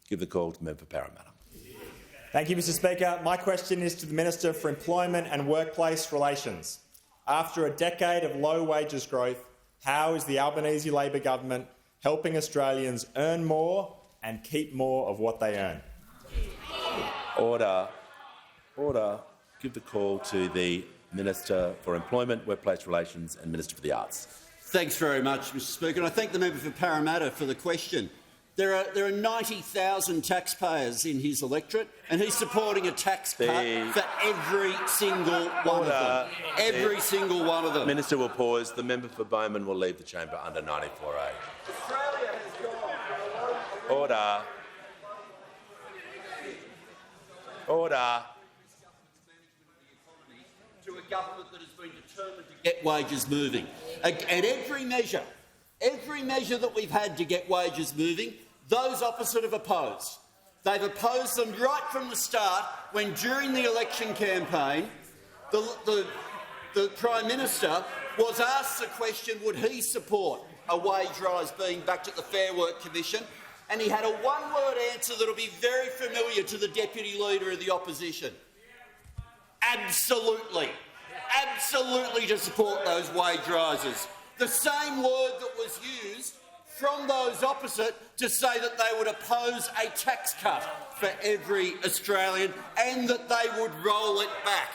Give the call to the member for Parramatta. Thank you, Mr Speaker. My question is to the Minister for Employment and Workplace Relations. After a decade of low wages growth, how is the Albanese Labor government helping Australians earn more and keep more of what they earn? Order. Order. Give the call to the Minister for Employment, Workplace Relations and Minister for the Arts. Thanks very much, Mr Speaker. And I thank the member for Parramatta for the question. There are 90,000 taxpayers in his electorate, and he's supporting a tax cut for every single one of them. Every single one of them. The Minister will pause. The member for Bowman will leave the chamber under 94A. Order. Order. To a government that has been determined to get wages moving. And every measure that we've had to get wages moving, those opposite have opposed. They've opposed them right from the start when, during the election campaign, the Prime Minister was asked the question, would he support a wage rise being backed at the Fair Work Commission, and he had a one-word answer that will be very familiar to the Deputy Leader of the Opposition. Absolutely. Absolutely to support those wage rises. The same word that was used from those opposite to say that they would oppose a tax cut for every Australian and that they would roll it back.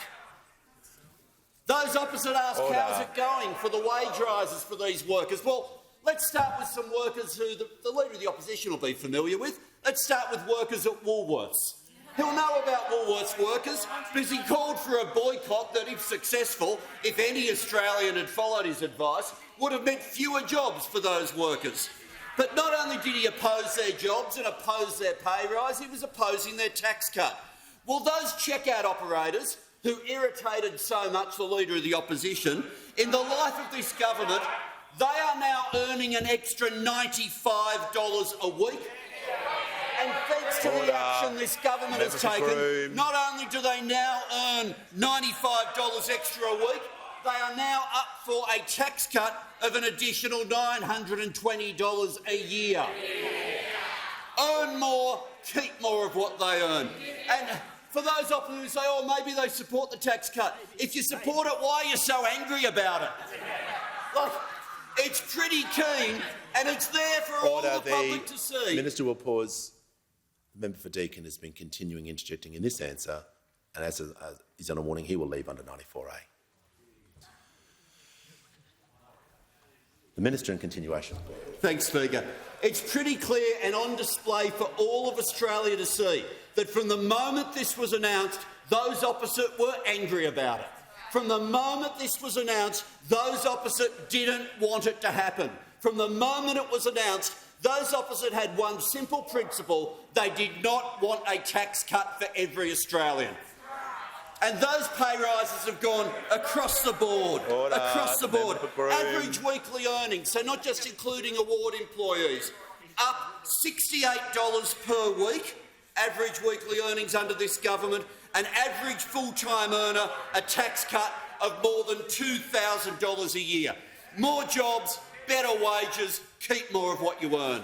Those opposite ask, how's it going for the wage rises for these workers? Well, let's start with some workers who the Leader of the Opposition will be familiar with. Let's start with workers at Woolworths. He'll know about Woolworths workers because he called for a boycott that, if successful, if any Australian had followed his advice, would have meant fewer jobs for those workers. But not only did he oppose their jobs and oppose their pay rise, he was opposing their tax cut. Well, those checkout operators who irritated so much the Leader of the Opposition, in the life of this government, they are now earning an extra $95 a week. And thanks to the action this government has taken, not only do they now earn $95 extra a week, they are now up for a tax cut of an additional $920 a year. Earn more, keep more of what they earn. And for those opposite who say, oh, maybe they support the tax cut, if you support it, why are you so angry about it? Like, it's pretty keen, and it's there for all the public to see. The Minister will pause. The member for Deakin has been continuing interjecting in this answer, and as he's on a warning, he will leave under 94A. The Minister in continuation. Thanks, Speaker. It's pretty clear and on display for all of Australia to see that from the moment this was announced, those opposite were angry about it. From the moment this was announced, those opposite didn't want it to happen. From the moment it was announced, those opposite had one simple principle: they did not want a tax cut for every Australian. And those pay rises have gone across the board. Across the board. Average weekly earnings, so not just including award employees, up $68 per week. Average weekly earnings under this government. An average full-time earner, a tax cut of more than $2,000 a year. More jobs, better wages, keep more of what you earn.